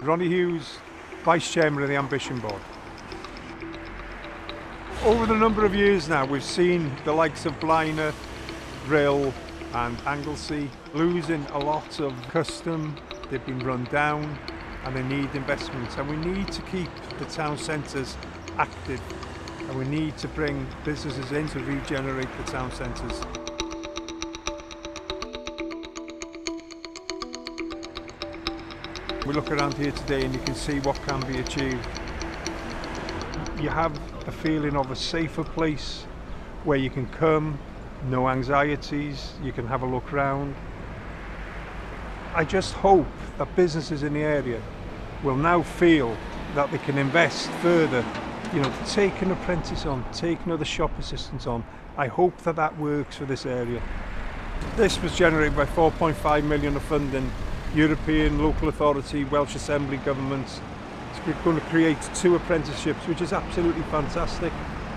Ronnie Hughes, Vice Chairman of the Ambition Board. Over the number of years now, we've seen the likes of Blaenau, Rhyl and Anglesey losing a lot of custom. They've been run down and they need investments, and we need to keep the town centres active, and we need to bring businesses in to regenerate the town centres. We look around here today and you can see what can be achieved. You have a feeling of a safer place where you can come, no anxieties, you can have a look round. I just hope that businesses in the area will now feel that they can invest further, take an apprentice on, take another shop assistant on. I hope that that works for this area. This was generated by 4.5 million of funding, European, local authority, Welsh Assembly Government. It's going to create 2 apprenticeships, which is absolutely fantastic.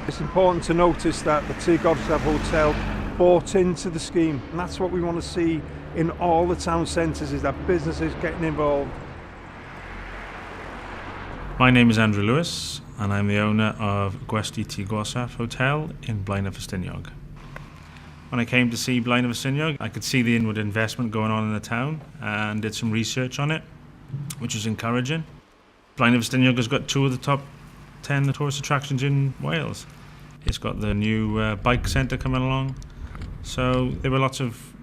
It's important to notice that the Tŷ Gorsaf Hotel bought into the scheme, and that's what we want to see in all the town centres, is that businesses getting involved. My name is Andrew Lewis, and I'm the owner of Gwesti Tŷ Gorsaf Hotel in Blaenau Ffestiniog. When I came to see Blaenau Ffestiniog, I could see the inward investment going on in the town and did some research on it, which was encouraging. Blaenau Ffestiniog has got 2 of the top 10 tourist attractions in Wales. It's got the new bike centre coming along. So there were lots of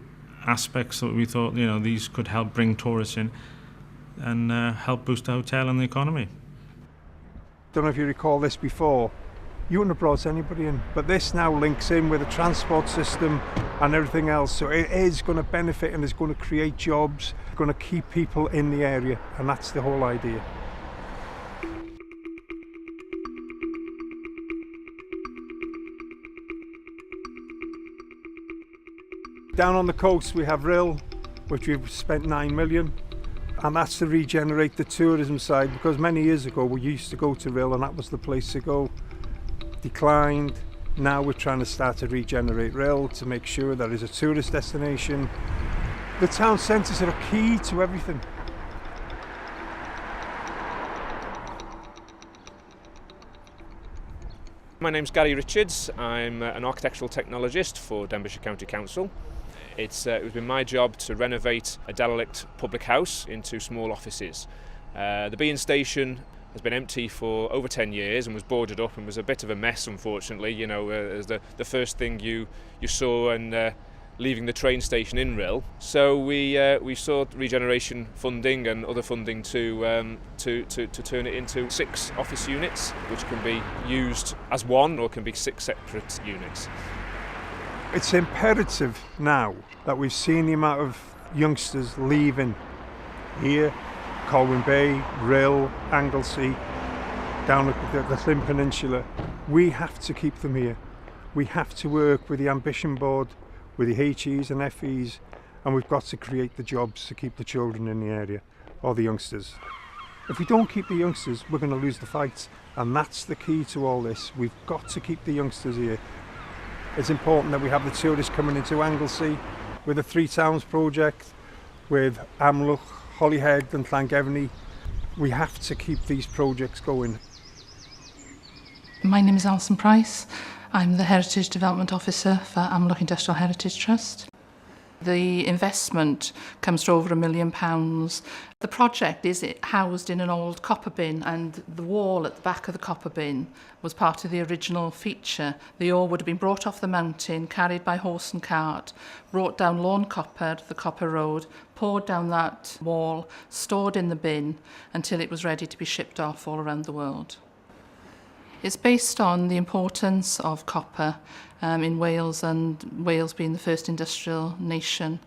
aspects that we thought, these could help bring tourists in and help boost the hotel and the economy. Don't know if you recall this before. You wouldn't have brought anybody in, but this now links in with the transport system and everything else. So it is going to benefit and it's going to create jobs, going to keep people in the area, and that's the whole idea. Down on the coast we have Rhyl, which we've spent 9 million, and that's to regenerate the tourism side, because many years ago we used to go to Rhyl and that was the place to go. Declined. Now we're trying to start to regenerate Rhyl to make sure that it's a tourist destination. The town centres are key to everything. My name's Gary Richards. I'm an architectural technologist for Denbighshire County Council. It's been my job to renovate a derelict public house into small offices. The being station has been empty for over 10 years and was boarded up and was a bit of a mess, unfortunately. As the first thing you saw and leaving the train station in Rhyl. So we sought regeneration funding and other funding to turn it into 6 office units, which can be used as one or can be 6 separate units. It's imperative now that we've seen the amount of youngsters leaving here, Colwyn Bay, Rhyl, Anglesey, down at the Llyn Peninsula. We have to keep them here. We have to work with the Ambition Board, with the HEs and FEs, and we've got to create the jobs to keep the children in the area, or the youngsters. If we don't keep the youngsters, we're going to lose the fight, and that's the key to all this. We've got to keep the youngsters here. It's important that we have the tourists coming into Anglesey with the 3 Towns project, with Amlwch, Holyhead and Llangefni. We have to keep these projects going. My name is Alison Price. I'm the Heritage Development Officer for Amlwch Industrial Heritage Trust. The investment comes to over £1 million. The project is housed in an old copper bin, and the wall at the back of the copper bin was part of the original feature. The ore would have been brought off the mountain, carried by horse and cart, brought down Lawn Copper, the copper road, poured down that wall, stored in the bin until it was ready to be shipped off all around the world. It's based on the importance of copper in Wales, and Wales being the first industrial nation.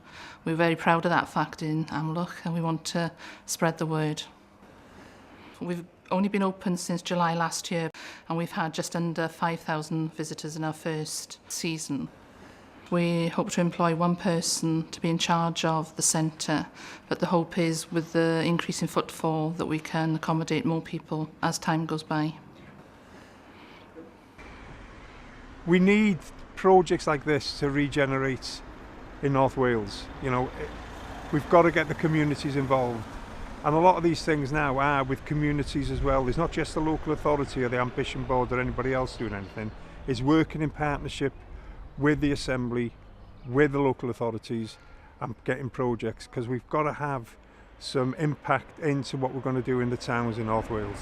We're very proud of that fact in Amlwch, and we want to spread the word. We've only been open since July last year, and we've had just under 5,000 visitors in our first season. We hope to employ 1 person to be in charge of the centre, but the hope is with the increase in footfall that we can accommodate more people as time goes by. We need projects like this to regenerate in North Wales. We've got to get the communities involved. And a lot of these things now are with communities as well. There's not just the local authority or the ambition board or anybody else doing anything. It's working in partnership with the assembly, with the local authorities, and getting projects, because we've got to have some impact into what we're going to do in the towns in North Wales.